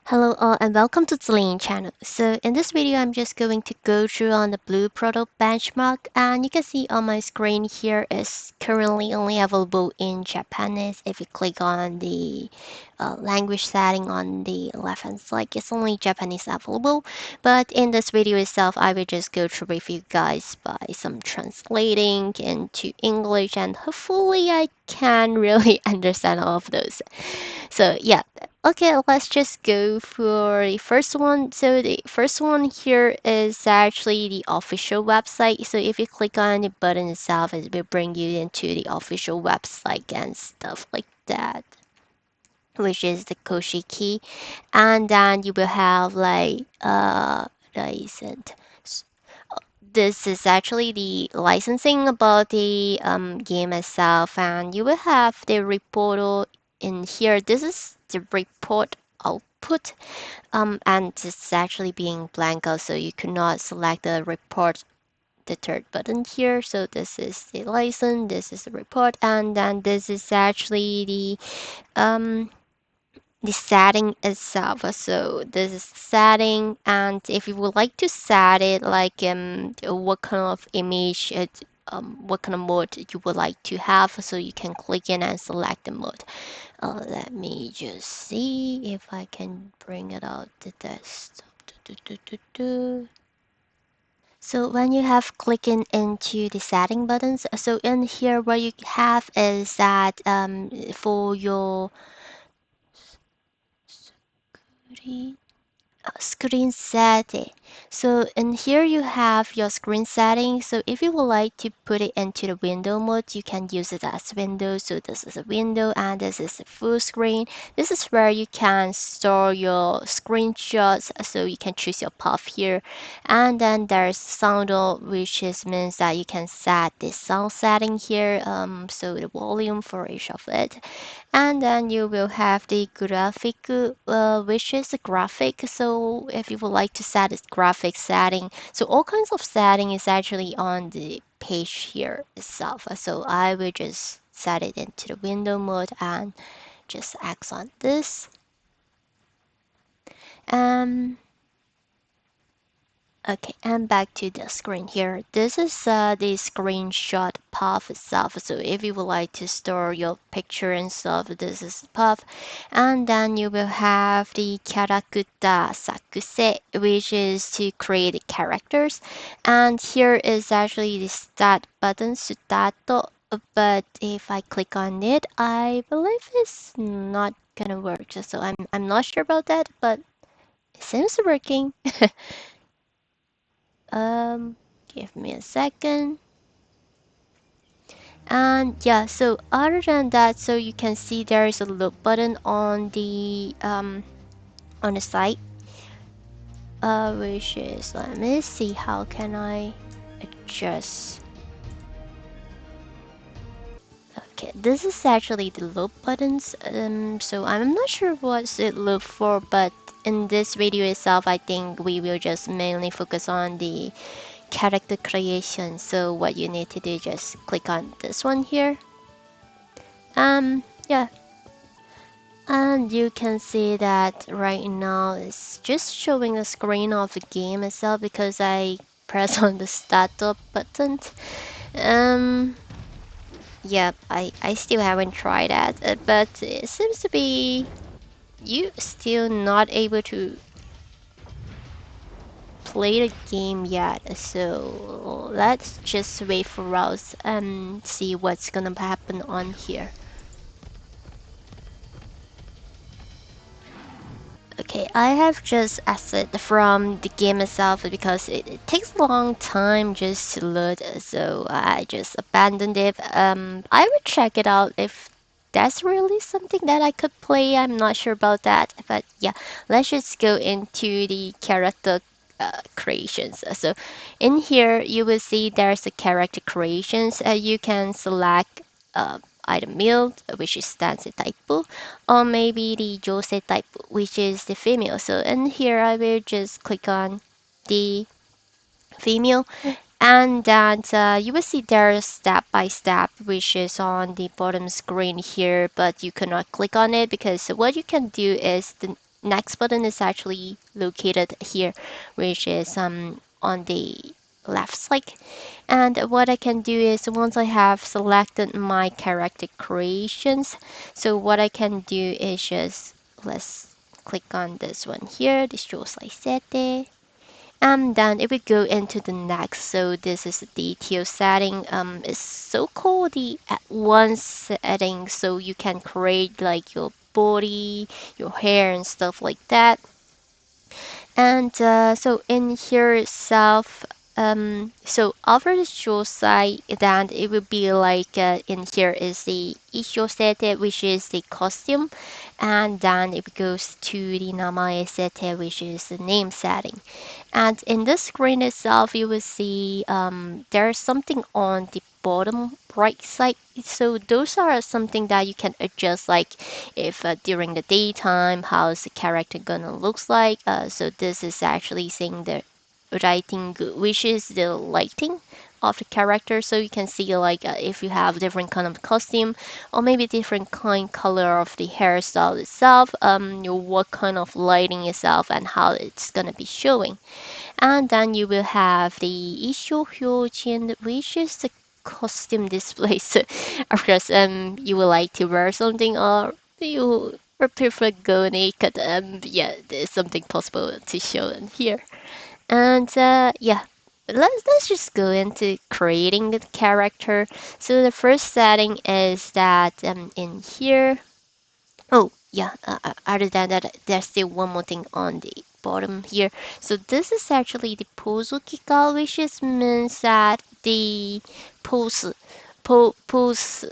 Hello all and welcome to Celine channel. So in this video I'm just going to go through on the Blue Proto benchmark, and you can see on my screen here is currently only available in Japanese. If you click on the language setting on the left hand side, it's only Japanese available. But in this video itself I will just go through with you guys by some translating into English, and hopefully I can really understand all of those. So yeah, okay, let's just go for the first one. So the first one here is actually the official website. So if you click on the button itself, it will bring you into the official website and stuff like that, which is the Koshiki. And then you will have like license. This is actually the licensing about the game itself, and you will have the report in here. This is the report output, and it's actually being blank out, so you cannot select the report, the third button here. So this is the license, this is the report, and then this is actually the setting itself. So this is setting, and if you would like to set it like what kind of image what kind of mode you would like to have, so you can click in and select the mode. Let me just see if I can bring it out the desktop. So when you have clicking into the setting buttons, so in here what you have is that for your screen setting. So in here you have your screen setting. So if you would like to put it into the window mode, you can use it as window. So this is a window and this is a full screen. This is where you can store your screenshots. So you can choose your path here. And then there's sound, which means that you can set the sound setting here. So the volume for each of it. And then you will have the graphic, which is a graphic. So if you would like to set this graphic setting, so all kinds of setting is actually on the page here itself. So I will just set it into the window mode and just accent this. Um, Okay, and back to the screen here. This is the screenshot path itself. So if you would like to store your picture and stuff, this is the path. And then you will have the character sakuse, which is to create characters. And here is actually the start button, start. But if I click on it, I believe it's not gonna work. So I'm not sure about that, but it seems working. Give me a second. And yeah, so other than that, so you can see there is a look button on the site, which is, let me see, how can I adjust? Okay, this is actually the loop buttons. So I'm not sure what's it loop for, but in this video itself, I think we will just mainly focus on the character creation. So what you need to do, just click on this one here. Yeah, and you can see that right now it's just showing the screen of the game itself because I press on the start up button. Um, yeah, I still haven't tried that, but it seems to be you still not able to play the game yet. So let's just wait for us and see what's gonna happen on here. Okay, I have just exited from the game itself because it takes a long time just to load, so I just abandoned it. I would check it out if that's really something that I could play. I'm not sure about that, but yeah, let's just go into the character creations. So in here, you will see there's a character creations. You can select either male, which is stands the type, or maybe the Jose type, which is the female. So in here, I will just click on the female, and then you will see there's step by step, which is on the bottom screen here, but you cannot click on it because what you can do is next button is actually located here, which is on the left side. And what I can do is once I have selected my character creations, so what I can do is just let's click on this one here, the show slide setting. And then if we go into the next, so this is the detail setting. It's so called the advanced setting, so you can create like your body, your hair, and stuff like that. And so in here itself, so after the show side, then it will be like in here is the issue setting, which is the costume, and then it goes to the namae setting, which is the name setting. And in the screen itself, you will see there's something on the bottom right side. So those are something that you can adjust, like if during the daytime, how's the character gonna looks like. So this is actually saying the writing, which is the lighting of the character, so you can see like if you have different kind of costume or maybe different kind color of the hairstyle itself, what kind of lighting itself and how it's gonna be showing. And then you will have the Isho Hyojin, which is the costume display. So, of course, you would like to wear something or you or prefer go naked. Yeah, there's something possible to show in here. And yeah, let's just go into creating the character. So the first setting is that in here. Oh, yeah, other than that, there's still one more thing on the bottom here. So this is actually the Pozukika, which is means that the pose, pose,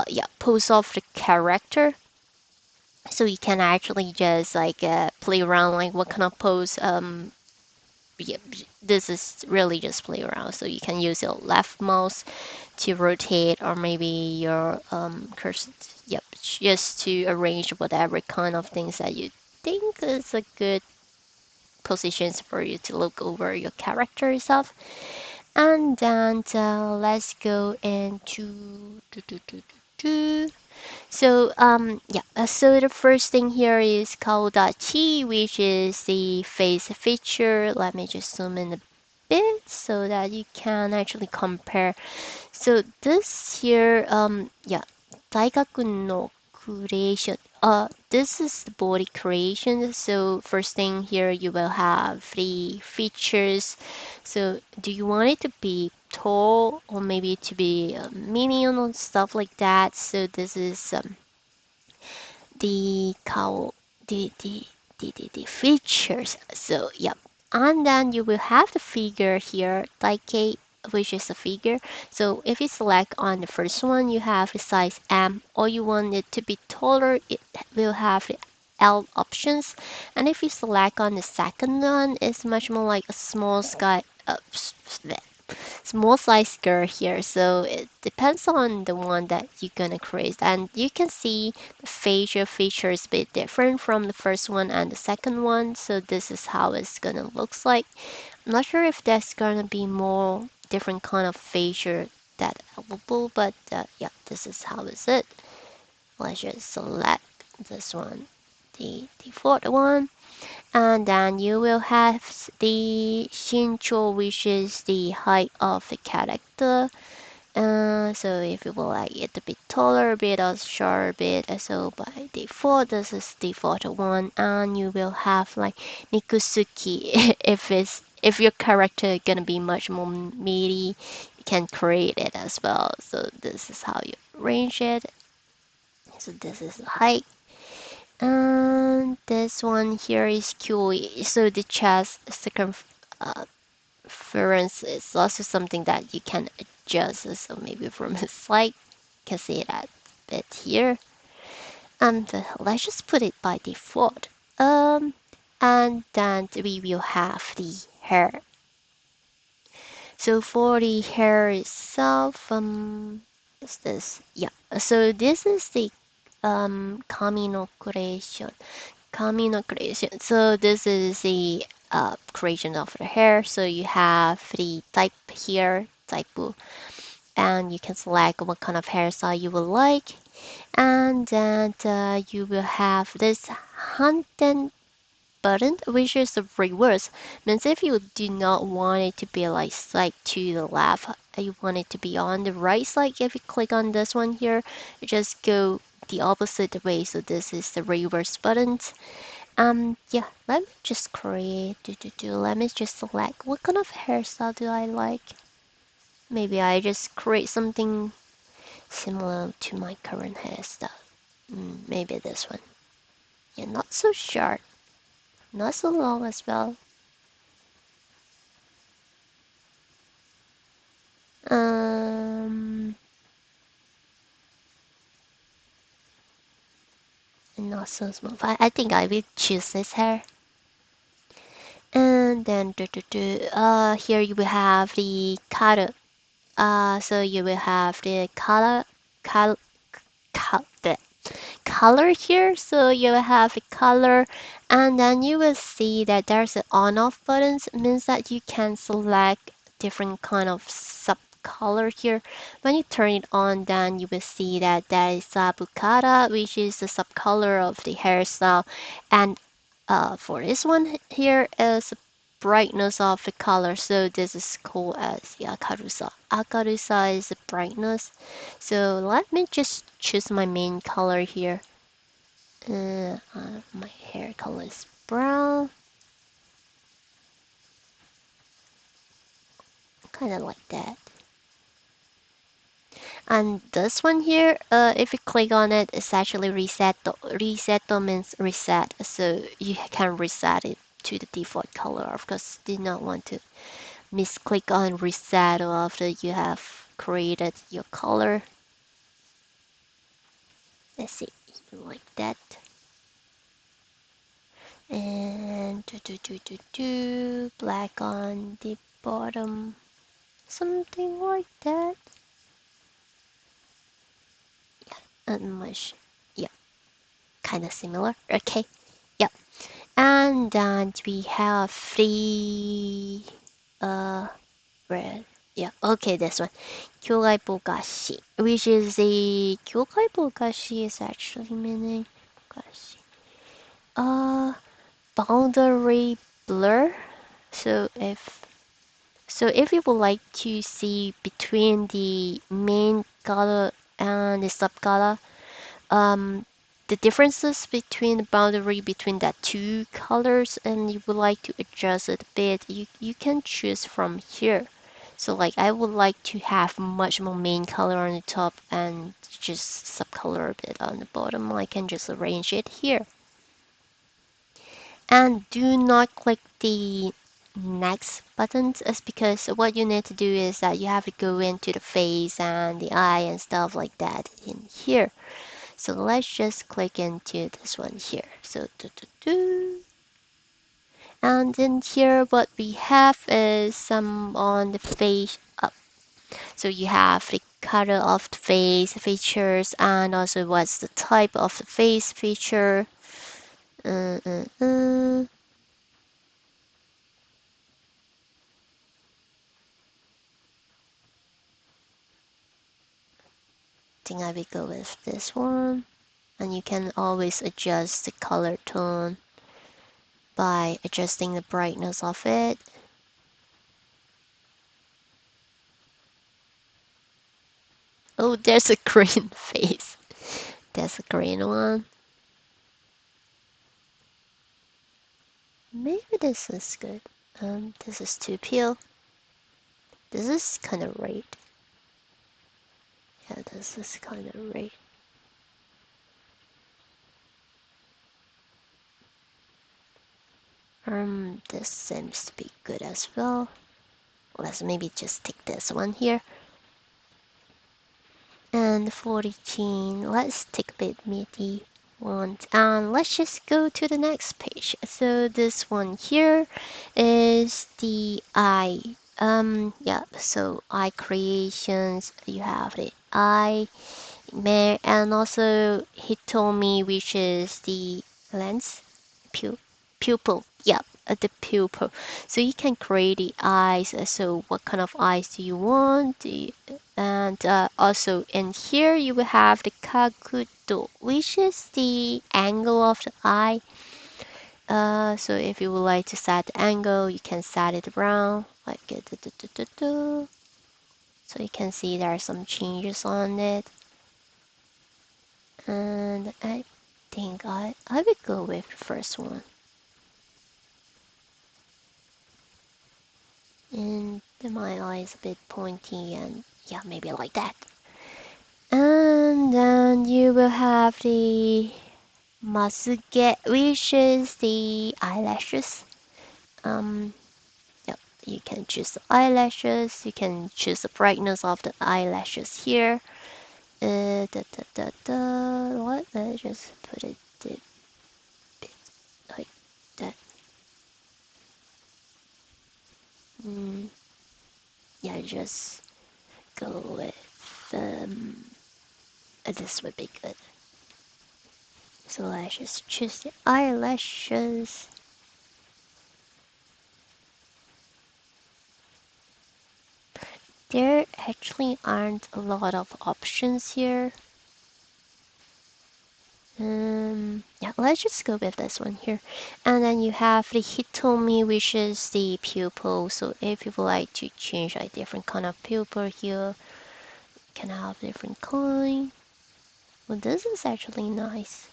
yeah, pose of the character. So you can actually just like play around like what kind of pose yeah, this is really just play around. So you can use your left mouse to rotate or maybe your cursor, yep, just to arrange whatever kind of things that you think is a good positions for you to look over your character itself. And then let's go into so yeah, so the first thing here is Kaodachi, which is the face feature. Let me just zoom in a bit so that you can actually compare. So this here, yeah, Daigaku no creation. This is the body creation. So first thing here, you will have the features. So do you want it to be tall or maybe to be medium and stuff like that? So this is the cow the features. So yep. And then you will have the figure here, Daike, which is a figure. So if you select on the first one, you have the size M, or you want it to be taller, it will have the L options. And if you select on the second one, it's much more like a small sky, small size girl here, so it depends on the one that you're gonna create. And you can see the facial features a bit different from the first one and the second one, so this is how it's gonna looks like. I'm not sure if there's gonna be more different kind of facial that available, but yeah, this is how is it. Let's just select this one, the default one. And then you will have the Shincho, which is the height of the character. So if you would like it to be taller a bit or shorter a bit, so by default, this is default one. And you will have like Nikusuki if your character gonna be much more meaty, you can create it as well. So this is how you arrange it. So this is the height. And this one here is QE. So the chest circumference is also something that you can adjust. So maybe from the side, you can see that bit here. And let's just put it by default. And then we will have the hair. So for the hair itself, is this? Yeah. So this is the kami no creation. Kami no creation. So this is the creation of the hair. So you have the type here, type, and you can select what kind of hairstyle you would like. And then you will have this Hanten. button, which is the reverse. Means if you do not want it to be like side to the left, you want it to be on the right side. If you click on this one here, you just go the opposite way. So this is the reverse buttons. Yeah, let me just create. Let me just select what kind of hairstyle do I like. Maybe I just create something similar to my current hairstyle. Maybe this one. Yeah, not so short, not so long as well. Um, Not so smooth. I think I will choose this hair. And then here you will have the color. So you will have the color, the color here. So you will have the color, and then you will see that there's an on-off buttons. It means that you can select different kind of sub color here. When you turn it on, then you will see that there is a bukata, which is the sub color of the hairstyle, and for this one here is brightness of the color. So this is called as the akarusa. Akarusa is the brightness. So let me just choose my main color here. My hair color is brown, kind of like that. And this one here, if you click on it, it's actually reset. Reset means reset, so you can reset it to the default color. Of course, did not want to misclick on reset after you have created your color. Let's see, like that. And black on the bottom, something like that. Much, yeah, kind of similar. Okay, yeah. And then we have three, red. Yeah, okay, this one. Kyogai Bogashi, which is the Kyogai Bogashi is actually meaning Bogashi. Uh, Boundary blur. So if you would like to see between the main color and the sub color, the differences between the boundary between that two colors, and you would like to adjust it a bit, you can choose from here. So like I would like to have much more main color on the top and just subcolor a bit on the bottom. I can just arrange it here. And do not click the next buttons, is because what you need to do is that you have to go into the face and the eye and stuff like that in here. So let's just click into this one here. So and in here what we have is some on the face up. So you have the color of the face features, and also what's the type of the face feature. Uh, uh, uh. Think I will go with this one. And you can always adjust the color tone by adjusting the brightness of it. Oh, there's a green face. There's a green one. Maybe this is good. This is too pale. This is kind of red. Yeah, this is kind of red. This seems to be good as well. Let's maybe just take this one here. And for the chin, let's take a bit meaty one. And let's just go to the next page. So this one here is the eye. Yeah, so eye creations. You have the eye, and also hitomi, which is the lens, pupil. Yeah, the pupil. So you can create the eyes. So what kind of eyes do you want? And also in here you will have the kakudo, which is the angle of the eye. So if you would like to set the angle, you can set it around like so you can see there are some changes on it. And I think I would go with the first one. And my eye is a bit pointy, and yeah, maybe like that. And then you will have the masuge, which is the eyelashes. Um, yep, you can choose the eyelashes. You can choose the brightness of the eyelashes here. What? Let's just put it a bit like that. Mm, yeah, just go with this would be good. So let's just choose the eyelashes. There actually aren't a lot of options here. Yeah, let's just go with this one here. And then you have the Hitomi, which is the pupil. So if you would like to change a different kind of pupil here, you can have different kind. Well, this is actually nice.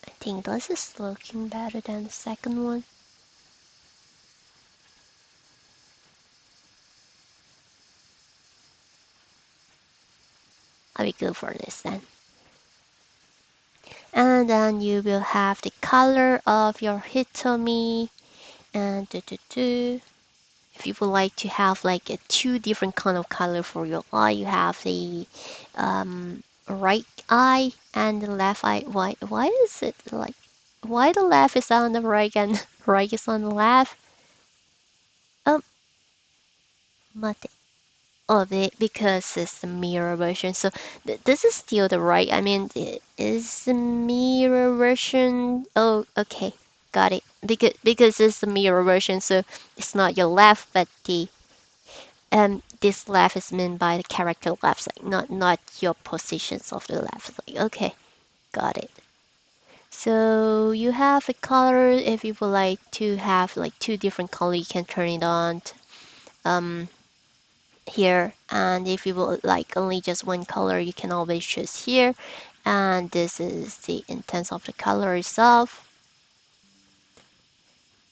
I think this is looking better than the second one. I will go for this then. And then you will have the color of your Hitomi and if you would like to have like a two different kind of color for your eye, you have the right eye and the left eye. Why is it like why the left is on the right and right is on the left? Um, mate. Oh, because it's the mirror version. So this is still the right. I mean, it is the mirror version. Oh, okay, got it. Because it's the mirror version, so it's not your left, but the this left is meant by the character left side, not your positions of the left side. Okay, got it. So you have a color. If you would like to have like two different color, you can turn it on. Um, here, and if you would like only just one color, you can always choose here. And this is the intent of the color itself.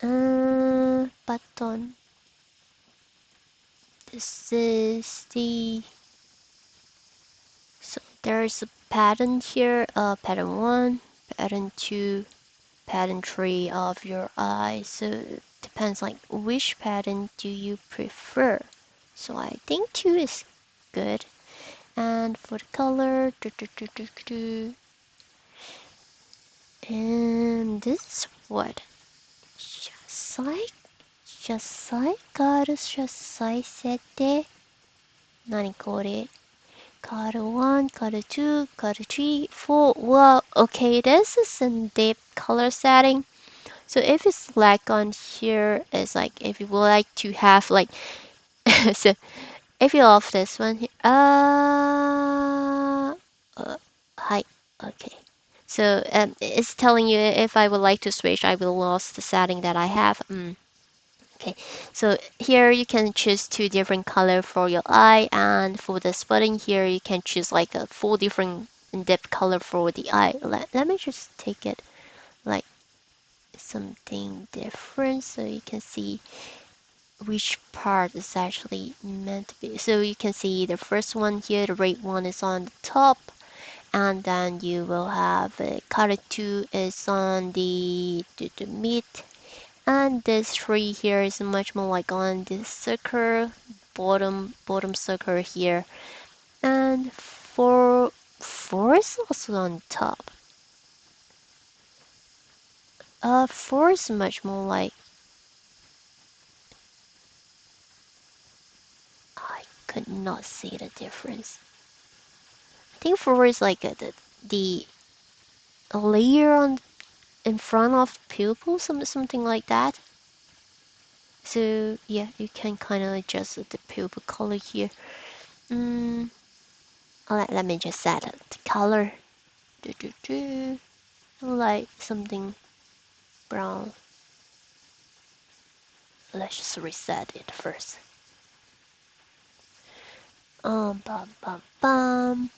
Button. This is the so there's a pattern here. Pattern one, pattern two, pattern three of your eye. So it depends like which pattern do you prefer. So I think two is good. And for the color, and this is what? Shasai? Shasai? Karu shasai sete? Nani kore? Karu 1, Karu 2, Karu 3, 4. Well, okay, this is in deep color setting. So if it's black on here, it's like if you would like to have like so if you love this one here, hi, okay. So it's telling you if I would like to switch, I will lose the setting that I have. Okay, so here you can choose two different color for your eye, and for the spotting here, you can choose like a four different in-depth color for the eye. Let me just take it like something different so you can see which part is actually meant to be. So you can see the first one here, the red one is on the top, and then you will have color 2 is on the mid, and this 3 here is much more like on this circle, bottom circle here, and 4 is also on top. 4 is much more like I could not see the difference. I think 4 is like the layer on in front of pupil, something like that. So yeah, you can kind of adjust the pupil color here. Mm, Let me just set the color. Like something brown. Let's just reset it first. Bum, bum, bum.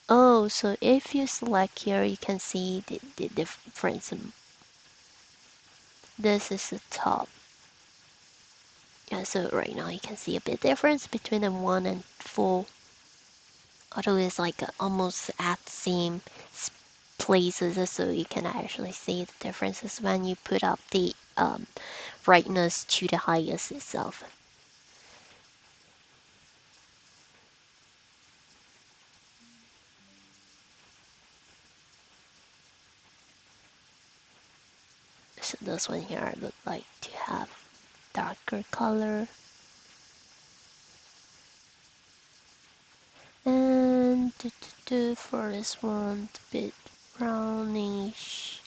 Oh, so if you select here, you can see the difference. This is the top. Yeah, so right now you can see a bit difference between the 1 and 4. Although it's like almost at the same places, so you can actually see the differences when you put up the brightness to the highest itself. So this one here I would like to have darker color. And for this one, a bit brownish.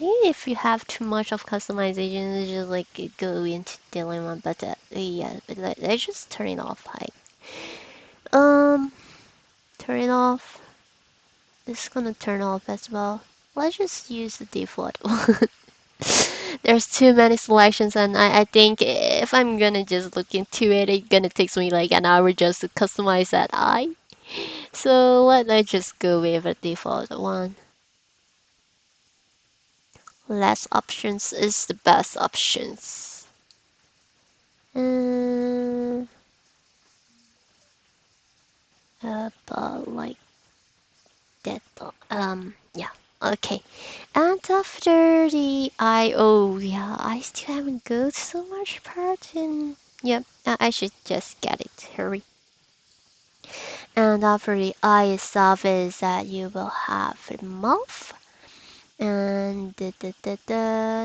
If you have too much of customization, it's just like go into dilemma. But yeah, but let's just turn it off. Like, turn it off. This is gonna turn off as well. Let's just use the default one. There's too many selections, and I think if I'm gonna just look into it, it's gonna take me like an hour just to customize that eye. So let's just go with the default one. Less options is the best options. Uh, but like that. Yeah. Okay. And after the oh yeah, I still haven't got so much part in. Yep, I should just get it. Hurry. And after the eye itself is that you will have a mouth. And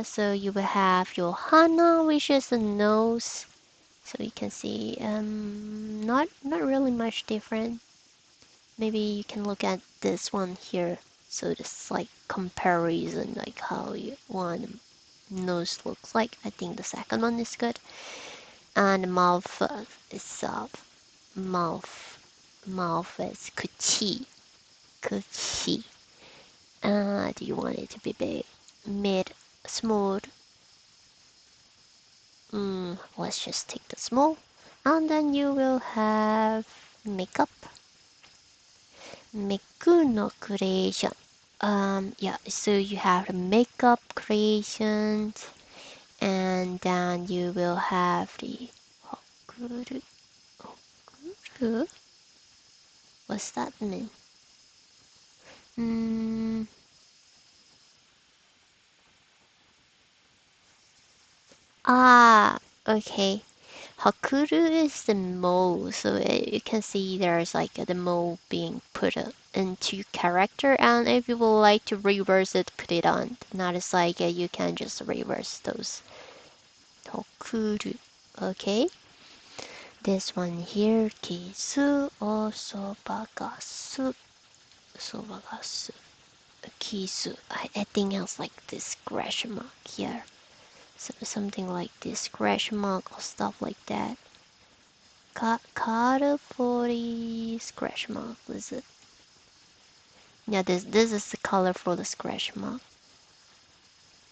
so you will have your hana, which is the nose. So you can see not really much different. Maybe you can look at this one here. So this like comparison, like how you one nose looks like. I think the second one is good. And the mouth itself, mouth is kuchi, kuchi. Do you want it to be big, mid, small? Let's just take the small. And then you will have makeup. Meku no creation. Yeah, so you have the makeup creations, and then you will have the hokuru. Hokuru? What's that mean? Mm, okay. Hakuru is the mole, so you can see there's like the mole being put into character, and if you would like to reverse it, put it on. Not as like you can just reverse those. Hakuru. Okay. This one here, kisu o sobagasu. Sobagasu. Kisu. I think it's like this scratch mark here. So something like this scratch mark or stuff like that. Card for the scratch mark, is it? Yeah, this is the color for the scratch mark.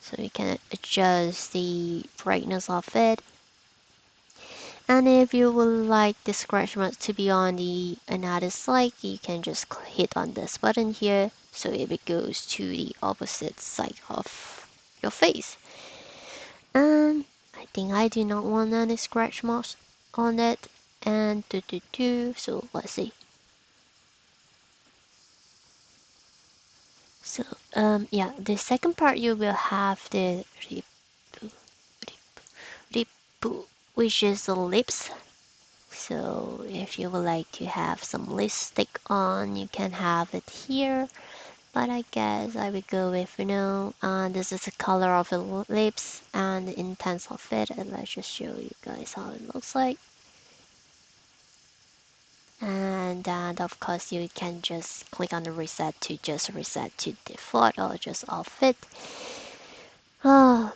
So you can adjust the brightness of it. And if you would like the scratch mark to be on the another side, you can just hit on this button here, so it goes to the opposite side of your face. And I think I do not want any scratch marks on it. And so let's see. So yeah, the second part you will have the ripu, which is the lips. So if you would like to have some lipstick on, you can have it here. But I guess I would go with, this is the color of the lips and the intense of it. And let's just show you guys how it looks like. And then of course you can just click on the reset to just reset to default or just off it. Oh,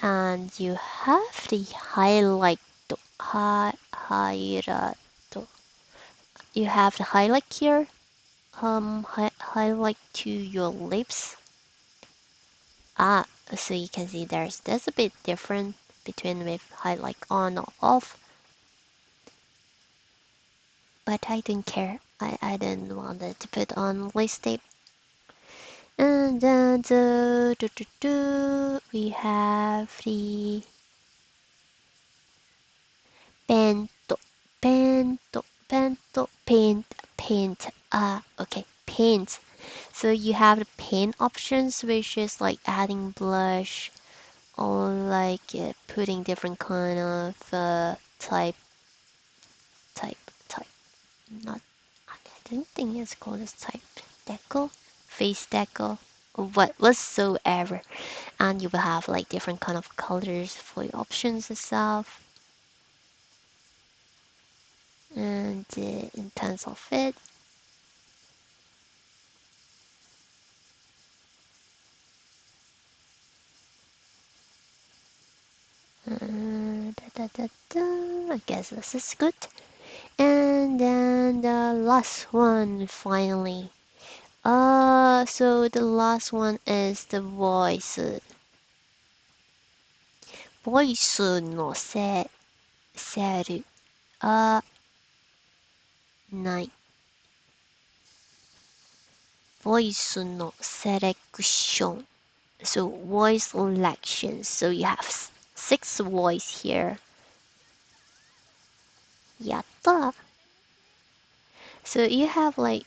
and you have the highlight. Highlight. You have the highlight here. Highlight to your lips. Ah, so you can see there's a bit different between with highlight on or off. But I didn't care. I didn't want it to put on lipstick. And then we have the bento, paint. Ah, okay, paint. So you have the paint options, which is like adding blush or like putting different kind of type, type. Not, I don't think it's called this type. Deco, face deco, or whatsoever. And you will have like different kind of colors for your options itself. And in terms of it, I guess this is good. And then the last one finally. So the last one is the voice. Voice no seru. Uh, ない。Voice no selection. So voice selection. So you have six voice here. Yatta. So you have like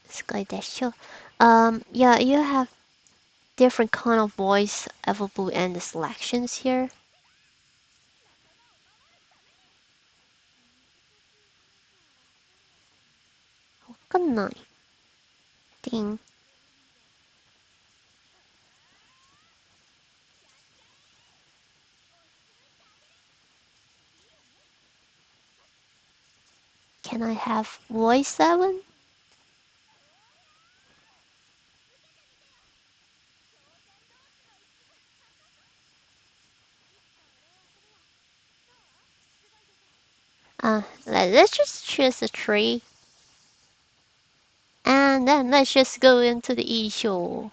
Sky Dash. Yeah, you have different kind of voice available in the selections here. わかんない。Ding. Can I have voice 7? Let's just choose a tree. And then let's just go into the issue.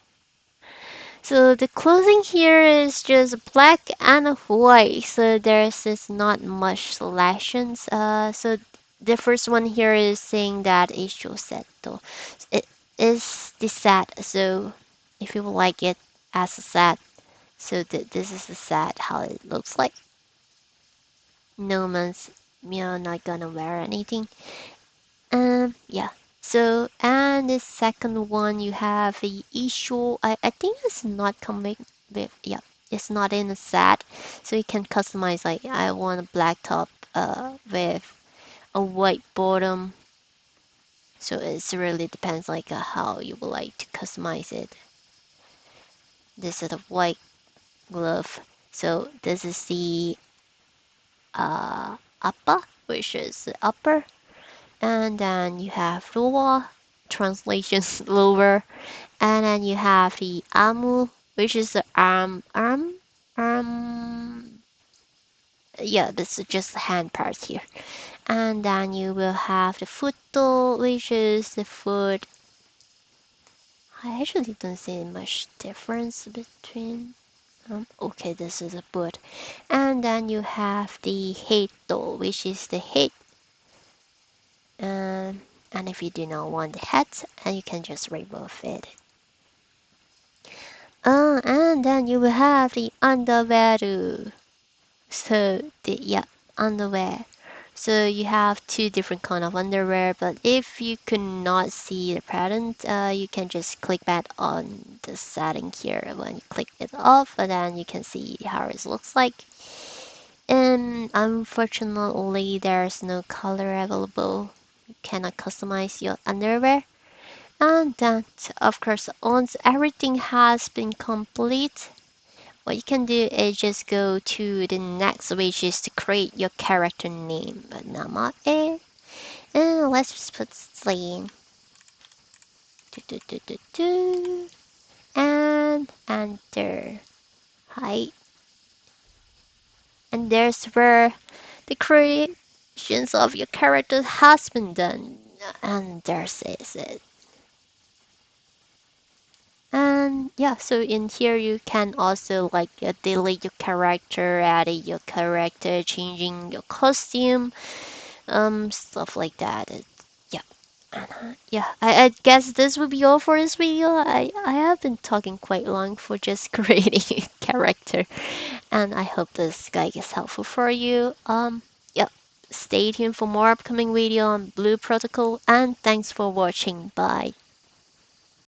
So the clothing here is just black and white. So there's just not much selections. So the first one here is saying that issue set though. It is the set. So if you would like it as a set, so this is the set how it looks like. No man's you're not gonna wear anything. Yeah. So, and the second one, you have the issue. I think it's not coming with, yeah, it's not in a set. So you can customize, like, I want a black top, with a white bottom. So it really depends, like, how you would like to customize it. This is a white glove. So this is the, upper, which is the upper. And then you have lower, translations lower, and then you have the amu, which is the arm. Yeah, this is just the hand part here. And then you will have the futo, which is the foot. I actually don't see much difference between. Okay, this is a foot. And then you have the heito, which is the head. And if you do not want the head, and you can just remove it. And then you will have the underwear. So yeah, underwear. So you have two different kind of underwear, but if you could not see the pattern, you can just click back on the setting here. When you click it off, and then you can see how it looks like. And unfortunately, there's no color available. You cannot customize your underwear. And then, of course, once everything has been complete, what you can do is just go to the next, which is to create your character name. But Namae. And let's just put Slain. And enter. Hi. And there's where the creations of your character has been done. And there's it. And yeah, so in here you can also like delete your character, adding your character, changing your costume, stuff like that. Yeah. Yeah, I guess this would be all for this video. I have been talking quite long for just creating a character, and I hope this guide is helpful for you. Yeah, stay tuned for more upcoming video on Blue Protocol, and thanks for watching. Bye.